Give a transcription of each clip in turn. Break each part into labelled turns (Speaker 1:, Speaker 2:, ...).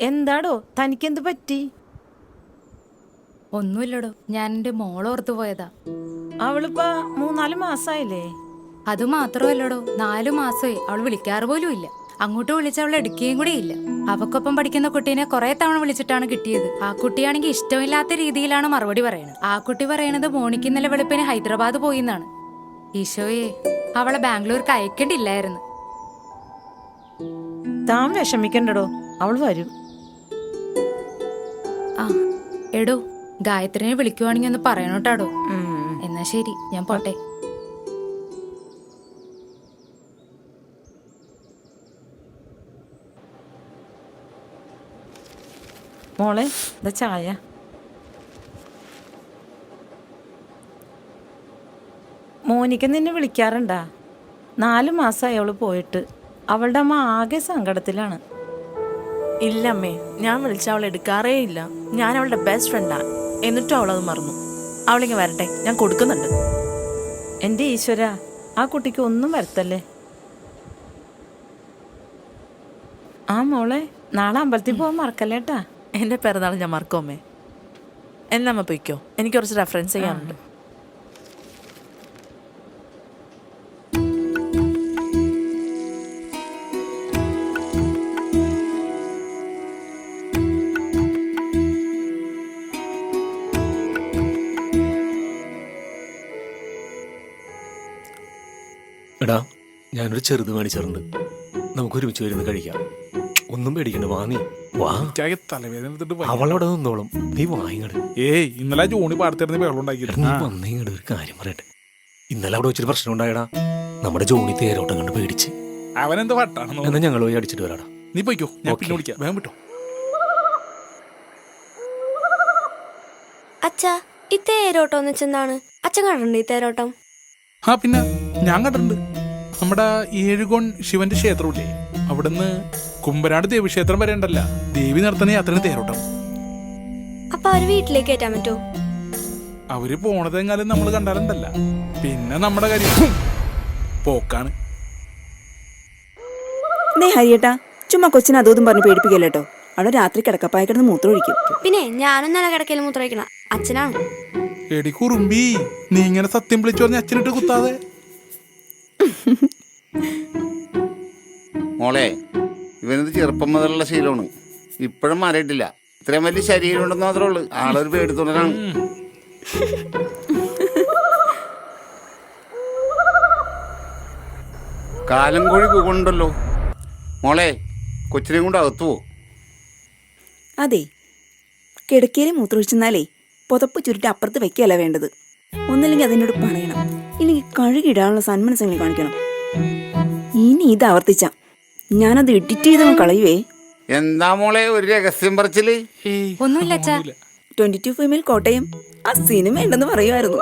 Speaker 1: എന്താടോ തനിക്കെന്ത് പറ്റി?
Speaker 2: ഒന്നുമില്ലടോ, ഞാൻ എന്റെ മോളോർത്തു പോയതാ.
Speaker 1: അവളിപ്പോ 3-4 മാസായില്ലേ?
Speaker 2: അത് മാത്രമല്ലടോ, 4 മാസമായി അവൾ വിളിക്കാറ് പോലും ഇല്ല. അങ്ങോട്ട് വിളിച്ച അവൾ എടുക്കുകയും കൂടെ ഇല്ല. അവക്കൊപ്പം പഠിക്കുന്ന കുട്ടീനെ കുറെ തവണ വിളിച്ചിട്ടാണ് കിട്ടിയത്. ആ കുട്ടിയാണെങ്കിൽ ഇഷ്ടമില്ലാത്ത രീതിയിലാണ് മറുപടി പറയുന്നത്. ആ കുട്ടി പറയണത് മോണിക്ക് ഇന്നലെ വെളുപ്പിന് ഹൈദരാബാദ് പോയി എന്നാണ്. ഈശോയെ, അവളെ ബാംഗ്ലൂർക്ക് അയക്കണ്ടില്ലായിരുന്നു.
Speaker 1: താൻ വിഷമിക്കണ്ടടോ, അവൾ വരും.
Speaker 2: ആ എടോ, ഗായത്രിനെ വിളിക്കുവാണെങ്കിൽ ഒന്ന് പറയണോട്ടാടോ. എന്നാ ശരി, ഞാൻ പോട്ടെ.
Speaker 1: മോളെ എന്താ ചായ? മോനിക്ക നിന്നെ വിളിക്കാറുണ്ടാ? 4 മാസമായി അവള് പോയിട്ട്. അവളുടെ അമ്മ ആകെ സങ്കടത്തിലാണ്.
Speaker 3: ഇല്ല അമ്മേ, ഞാൻ വിളിച്ച അവൾ എടുക്കാറേ ഇല്ല. ഞാൻ അവളുടെ ബെസ്റ്റ് ഫ്രണ്ടാ, എന്നിട്ടും അവളത് മറന്നു. അവളിങ്ങ് വരട്ടെ, ഞാൻ കൊടുക്കുന്നുണ്ട്.
Speaker 1: എൻ്റെ ഈശ്വര, ആ കുട്ടിക്ക് ഒന്നും വരുത്തല്ലേ. ആ മോളെ, നാളെ അമ്പലത്തിൽ പോകാൻ മറക്കല്ലേട്ടാ.
Speaker 3: എൻ്റെ പിറന്നാൾ ഞാൻ മറക്കും അമ്മേ. എന്നാ അമ്മ പൊയ്ക്കോ, എനിക്ക് കുറച്ച് റെഫറൻസ് ചെയ്യാനുണ്ട്.
Speaker 4: എടാ, ഞാനൊരു ചെറുത് മേടിച്ചിട്ടുണ്ട്. നമുക്ക് ഒരുമിച്ച് വരുന്ന കഴിക്കാം. ഒന്നും പേടിക്കണ്ട, വാങ്ങി വാ. അവളവിടെ നിന്നോളും, നീ വാങ്ങിങ്ങട്.
Speaker 5: ഏയ്, ഇന്നലെ ജോണി പാടത്തിരുന്ന് വെള്ളം ഉണ്ടാക്കിയിട്ട്
Speaker 4: നീ വന്നിങ്ങട് ഒരു കാര്യം പറയട്ടെ. ഇന്നലെ അവിടെ വെച്ചൊരു പ്രശ്നം ഉണ്ടായടാ. നമ്മുടെ ജോണി തേരോട്ടം കണ്ട് പേടിച്ച്.
Speaker 5: അവനെന്ത് വട്ടാണെന്നോ.
Speaker 4: എന്നാ ഞങ്ങൾ പോയി അടിച്ചിട്ട് വരാടാ.
Speaker 5: നീ പോയിക്കോ, ഞാൻ പിന്നെ വിളിക്കാം. വേഗം വിട്ടോ.
Speaker 6: അച്ഛാ, ഈ തേരോട്ടം എന്ന് വെച്ചെന്താണ്? അച്ഛൻ കണ്ടിട്ടുണ്ട് ഈ തേരോട്ടം?
Speaker 5: ആ പിന്നെ ഞാൻ കണ്ടിട്ടുണ്ട്. നമ്മുടെ ഏഴുകോൺ ശിവന്റെ ക്ഷേത്രമില്ലേ, അവിടുന്ന് കുമ്പനാട് ദേവീക്ഷേത്രം വരെ ഉണ്ടല്ല, ദേവി നടത്തുന്ന യാത്രന് തേരോട്ടം.
Speaker 6: അപ്പൊ അവര് വീട്ടിലേക്ക് കയറ്റാൻ പറ്റുമോ?
Speaker 5: അവര് പോണതെങ്ങാലും നമ്മൾ കണ്ടാലുണ്ടല്ല, പിന്നെ നമ്മുടെ കാര്യം പോക്കാണ്.
Speaker 7: ഹരിയേട്ടാ, ചുമ്മാ കൊച്ചിനെ അതോതും പറഞ്ഞ് പേടിപ്പിക്കല്ലേട്ടോ. അവിടെ രാത്രി കിടക്കപ്പായ കിടന്ന് മൂത്രം ഒഴിക്കും.
Speaker 6: പിന്നെ ഞാനും നല്ല കിടക്കയിൽ മൂത്രമൊഴിക്കണ അച്ഛനാണ്.
Speaker 5: എടി കുറുമ്പി, നീ ഇങ്ങനെ സത്യം വിളിച്ചു പറഞ്ഞ അച്ഛനിട്ട് കുത്താതെ.
Speaker 8: മോളെ, ഇവനത് ചെറുപ്പം മുതലുള്ള ശീലമാണ്, ഇപ്പോഴും മാറിയിട്ടില്ല. ഇത്രയും വലിയ ശരീരം ഉണ്ടെന്ന് മാത്രമേ ഉള്ളൂ, ആളൊരു പേടിത്തുണരാണ്. കാലം കോഴി കൂകൊണ്ടല്ലോ. മോളെ, കൊച്ചിനെ കൊണ്ട് അകത്തുവോ?
Speaker 7: അതെ, കിടക്കയിൽ മൂത്രമൊഴിച്ചെന്നാലേ പുതപ്പ് ചുരുട്ടി അപ്പുറത്ത് വെക്കുകയല്ല വേണ്ടത്. ഒന്നില്ലെങ്കിൽ അതിനോട് പറയണം, ഇല്ലെങ്കിൽ കഴുകിടാനുള്ള സന്മനസ്സെങ്കിലും കാണിക്കണം. ഇനി ഇത് ആവർത്തിച്ച ഞാനത് എഡിറ്റ് ചെയ്തവൻ കളയുവേ.
Speaker 8: എന്താ മോളെ ഒരു രഹസ്യം പറച്ചില്?
Speaker 2: ഒന്നുമില്ല അച്ഛാ.
Speaker 7: 22 ഫീമെയിൽ കോട്ടയം ആ സിനിമ ഉണ്ടെന്ന് പറയുമായിരുന്നു.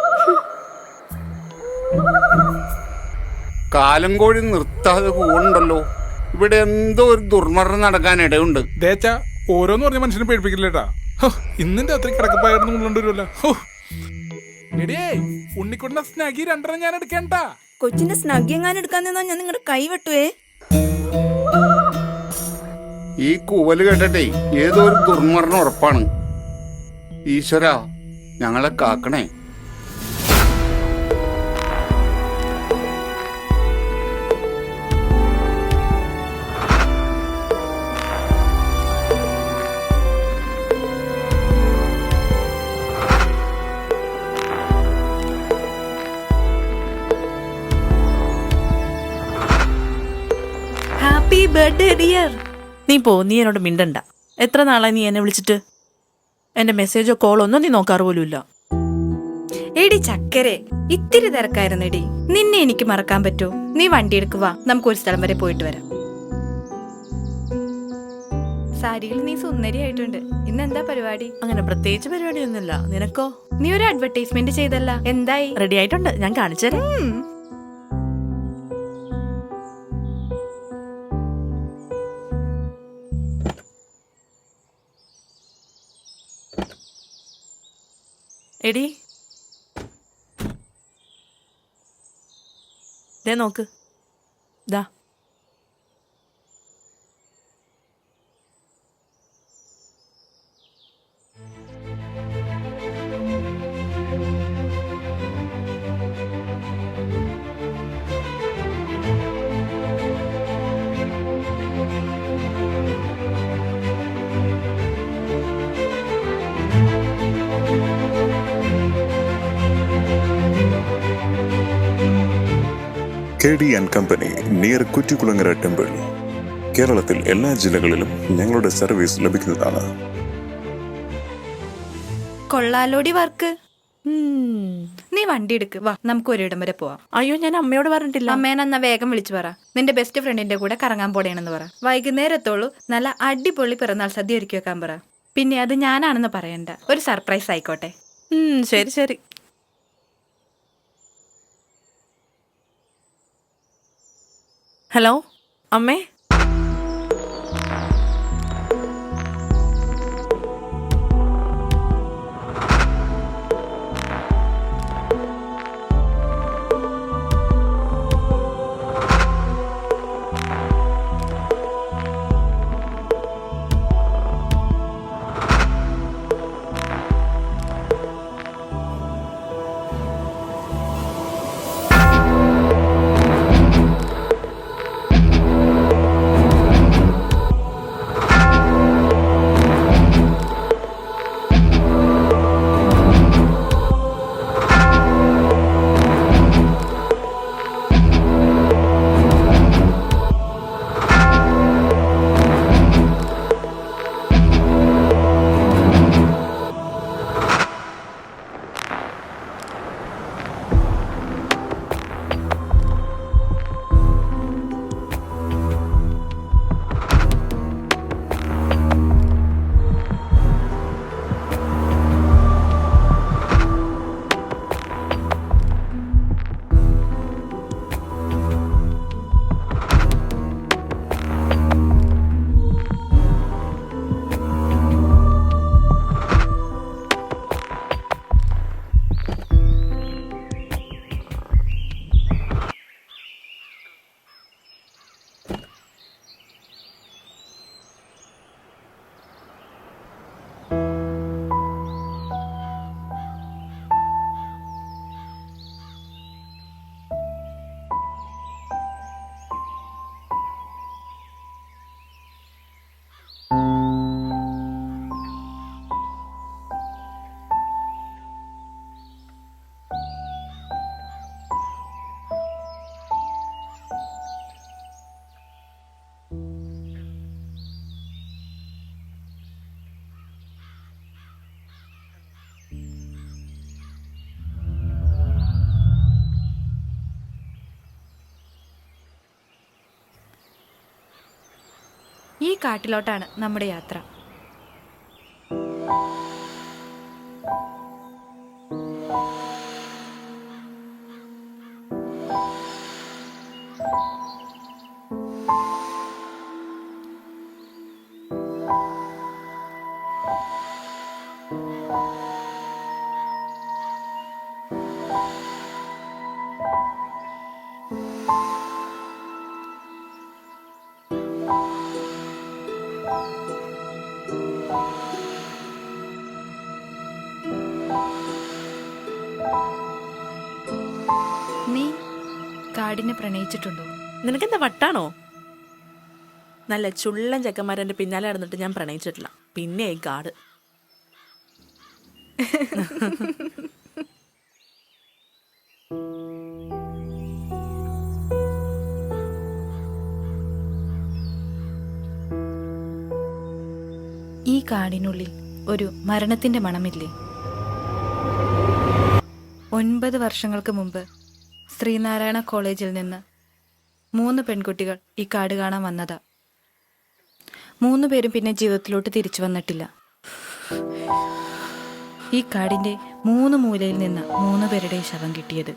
Speaker 8: കാലം കോഴി നിർത്താതെ കൂണ്ടല്ലോ. ഇവിടെ എന്തോ ഒരു ദുർമരണം നടക്കാൻ ഇടയുണ്ട്.
Speaker 5: ദേച്ച ഓരോന്ന് പറഞ്ഞ മനുഷ്യനെ പേടിപ്പിക്കില്ലേട്ടാ. ഇന്നിന്റെ അത്ര കിടക്കപ്പായിരുന്നു ഉള്ളണ്ടല്ലോ. എടിയേ, ഉണ്ണിക്കുട്ടിന്റെ സ്നാഗി 2 ഞാൻ എടുക്കേണ്ട.
Speaker 7: കൊച്ചിന്റെ സ്നഗ് എങ്ങാനും എടുക്കാൻ നിന്നാ ഞാൻ നിങ്ങളുടെ കൈ വെട്ടുവേ.
Speaker 8: ഈ കൂവല് കേട്ടട്ടെ ഏതോ ഒരു ദുർമരണം ഉറപ്പാണ്. ഈശ്വര, ഞങ്ങളെ കാക്കണേ.
Speaker 3: Happy birthday dear. നീ നീ എന്നോട് മിണ്ടണ്ട. എത്ര നാളായി നീ എന്നെ വിളിച്ചിട്ട്? എന്റെ മെസ്സേജോ കോളോ ഒന്നും നീ നോക്കാറ് പോലുമില്ല.
Speaker 2: എടി ചക്കരെ, ഇത്തിരി തിരക്കായിരുന്നെടി. നിന്നെ എനിക്ക് മറക്കാൻ പറ്റൂ? നീ വണ്ടി എടുക്കുക, നമുക്ക് ഒരു സ്ഥലം വരെ പോയിട്ട് വരാം. സാരിയിൽ നീ സുന്ദരിയായിട്ടുണ്ട്. ഇന്ന് എന്താ പരിപാടി?
Speaker 3: അങ്ങനെ പ്രത്യേകിച്ച് പരിപാടിയൊന്നുമില്ല. നിനക്കോ?
Speaker 2: നീ ഒരു അഡ്വർടൈസ്മെന്റ് ചെയ്തല്ല, എന്തായി?
Speaker 3: റെഡി ആയിട്ടുണ്ട്, ഞാൻ കാണിച്ചു തരാം. എടി, ദേ നോക്ക്. ദാ
Speaker 9: KD & Company നിയർ കുറ്റിക്കുളങ്ങര ടെമ്പിൾ. കേരളത്തിൽ എല്ലാ ജില്ലകളിലും ഞങ്ങളുടെ സർവീസ് ലഭിക്കുന്നതാണ്.
Speaker 2: കൊള്ളാലോടി വർക്ക്. നീ വണ്ടി എടുക്ക്, വാ നമുക്ക് ഒരിടം വരെ പോവാം.
Speaker 3: അയ്യോ, ഞാൻ അമ്മയോട് പറഞ്ഞിട്ടില്ല.
Speaker 2: അമ്മേനെന്നാ വേഗം വിളിച്ചു പറ, നിന്റെ ബെസ്റ്റ് ഫ്രണ്ടിന്റെ കൂടെ കറങ്ങാൻ പോടേണെന്ന് പറ. വൈകുന്നേരത്തോളൂ നല്ല അടിപൊളി പിറന്നാൾ സദ്യ ഒരുക്കി വെക്കാൻ പറ. പിന്നെ അത് ഞാനാണെന്ന് പറയണ്ട, ഒരു സർപ്രൈസ് ആയിക്കോട്ടെ.
Speaker 3: ശരി ശരി. ഹലോ അമ്മേ.
Speaker 2: ഈ കാട്ടിലോട്ടാണ് നമ്മുടെ യാത്ര. നീ കാടിനെ പ്രണയിച്ചിട്ടുണ്ടോ?
Speaker 3: നിനക്കെന്താ വട്ടാണോ? നല്ല ചുള്ളൻ ചെക്കന്മാരെന്റെ പിന്നാലെ നടന്നിട്ട് ഞാൻ പ്രണയിച്ചിട്ടില്ല. പിന്നെ ഈ കാട്.
Speaker 2: ഈ കാടിനുള്ളിൽ ഒരു മരണത്തിന്റെ മണമില്ലേ? 9 വർഷങ്ങൾക്ക് മുമ്പ് ശ്രീനാരായണ കോളേജിൽ നിന്ന് 3 പെൺകുട്ടികൾ ഈ കാട് കാണാൻ വന്നതാ. 3 പേരും പിന്നെ ജീവിതത്തിലോട്ട് തിരിച്ചു വന്നിട്ടില്ല. ഈ കാടിന്റെ 3 മൂലയിൽ നിന്ന് 3 പേരുടെ ശവം കിട്ടിയത്.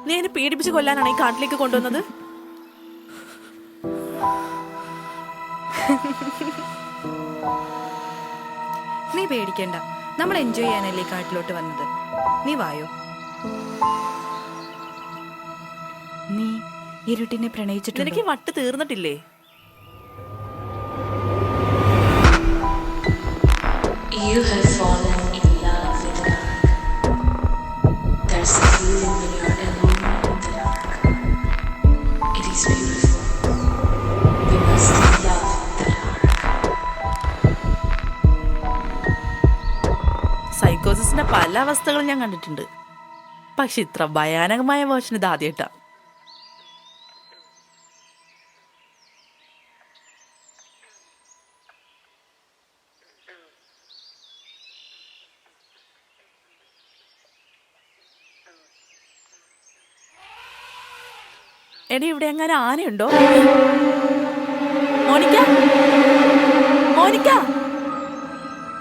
Speaker 3: നീ എന്നെ പീഡിപ്പിച്ച് കൊല്ലാനാണ് ഈ കാട്ടിലേക്ക് കൊണ്ടുവന്നത്?
Speaker 2: നീ പേടിക്കണ്ട, നമ്മൾ എൻജോയ് ചെയ്യാനല്ലേ ഈ കാട്ടിലോട്ട് വന്നത്. നീ വായോ. നീ ഇരുട്ടിനെ പ്രണയിച്ചിട്ടുണ്ട്.
Speaker 3: നിനക്ക് വട്ട് തീർന്നിട്ടില്ലേ?
Speaker 10: You have fallen in love with the dark. There's a feeling when you're alone in the dark. It is beautiful. We must love the dark.
Speaker 3: സൈക്കോസിന്റെ പല അവസ്ഥകളും ഞാൻ കണ്ടിട്ടുണ്ട്. പക്ഷെ ഇത്ര ഭയാനകമായ വേർഷൻ ഇത് ആദ്യമായിട്ടാ. എടി ഇവിടെ എങ്ങനെ ആനയുണ്ടോ? മോനിക്ക, മോനിക്ക,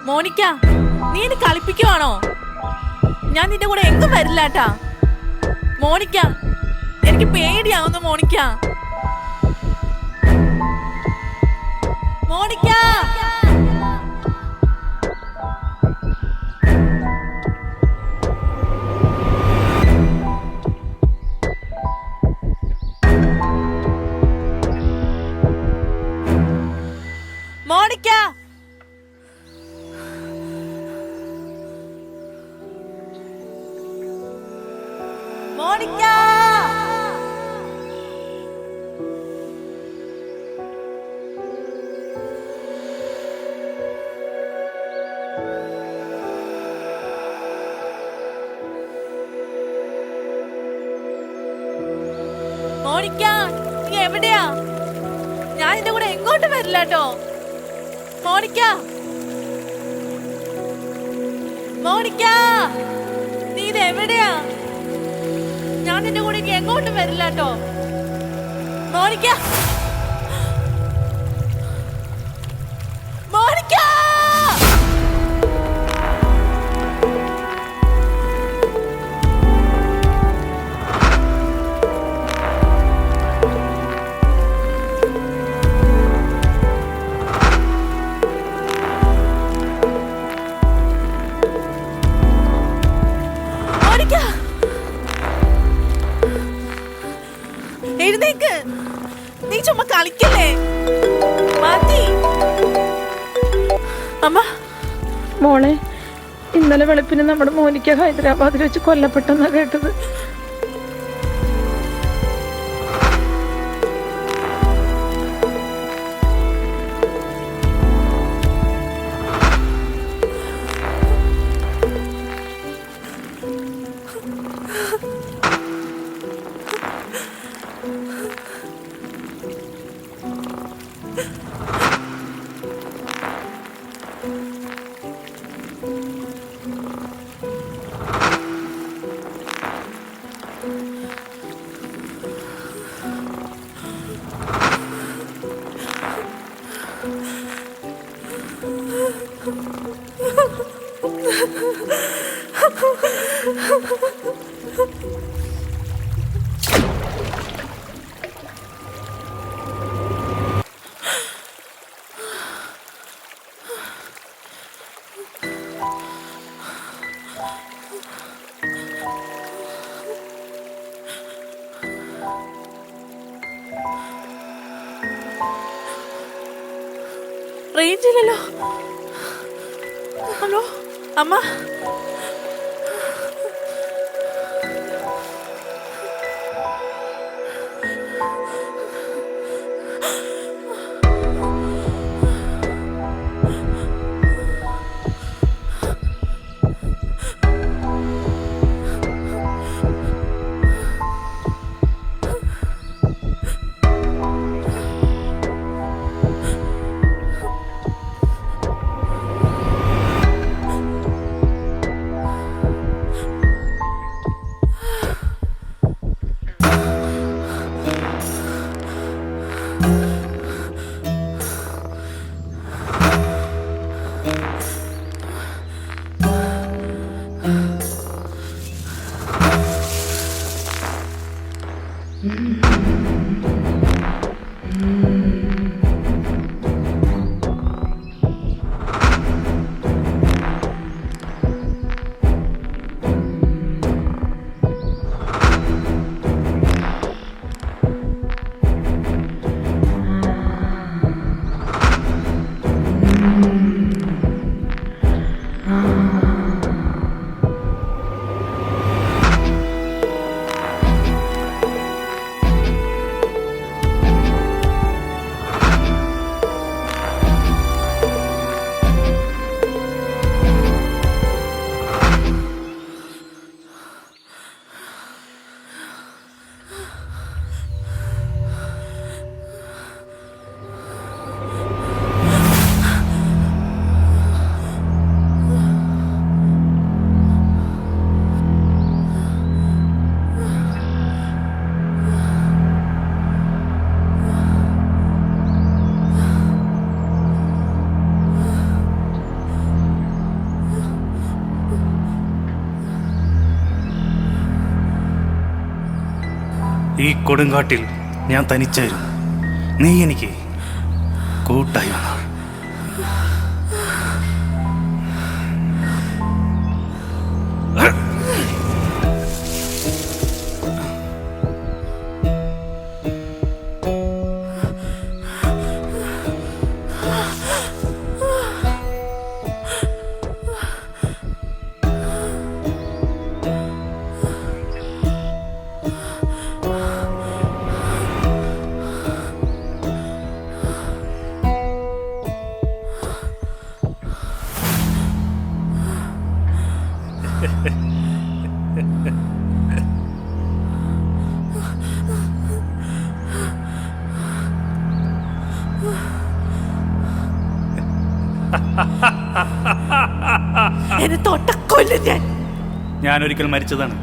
Speaker 3: മോനിക്ക, നീ എന്നെ കളിപ്പിക്കുവാണോ? ഞാൻ നിന്റെ കൂടെ എങ്ങും വരില്ലാട്ടാ. മോനിക്ക, എനിക്ക് പേടിയാവുന്നു Monica. Monica, Monica, Monica, Monica, നീ എവിടെയാ? ഞാൻ നിന്റെ കൂടെ എങ്ങോട്ടും വരില്ലാട്ടോ. മോനിക്ക, മോനിക്ക, നീ ഇത് എവിടെയാ? ഞാൻ നിന്റെ കൂടെ ഇനി എങ്ങോട്ടും വരില്ലാട്ടോ. മോനിക്ക, മോനിക്ക, മോനിക്ക, എഴുന്നേക്ക്. നീ ചുമ്മാ കളിക്കല്ലേ. മാറ്റി. അമ്മ,
Speaker 1: മോളെ, ഇന്നലെ വെളുപ്പിന് നമ്മുടെ മോനിക്ക ഹൈദരാബാദിൽ വെച്ച് കൊല്ലപ്പെട്ടെന്നാ കേട്ടത്.
Speaker 3: റേഞ്ച് ഇല്ലല്ലോ. ഹലോ അമ്മ,
Speaker 11: ഈ കൊടുങ്കാട്ടിൽ ഞാൻ തനിച്ചായിരുന്നു. നീ എനിക്ക് കൂട്ടായി വന്നു.
Speaker 3: എന്നെ തൊട്ടക്കൊല്ലും ഞാൻ.
Speaker 11: ഞാനൊരിക്കൽ മരിച്ചതാണ്.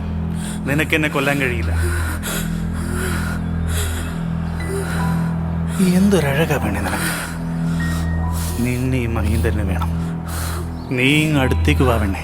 Speaker 11: നിനക്കെന്നെ കൊല്ലാൻ കഴിയില്ല. എന്തൊരഴകാ വേണേ നിനക്ക്. നിന്നെ ഈ മഹീന്ദ്രന് വേണം. നീ ഇങ്ങ് അടുത്തേക്ക് വാ വേണേ.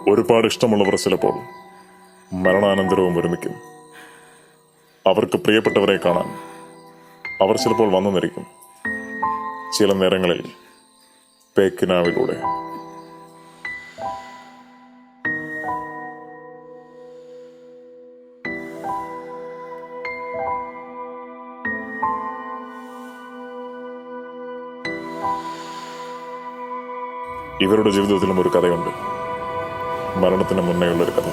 Speaker 9: ഒരുപാട് ഇഷ്ടമുള്ളവർ ചിലപ്പോൾ മരണാനന്തരവും ഒരുമിക്കും. അവർക്ക് പ്രിയപ്പെട്ടവരെ കാണാൻ അവർ ചിലപ്പോൾ വന്നെന്നിരിക്കും. ചില നേരങ്ങളിൽ പേക്കിനാവിലൂടെ. ഇവരുടെ ജീവിതത്തിലും ഒരു കഥയുണ്ട്. മരണത്തിന് മുന്നേയുള്ളൊരു കഥ.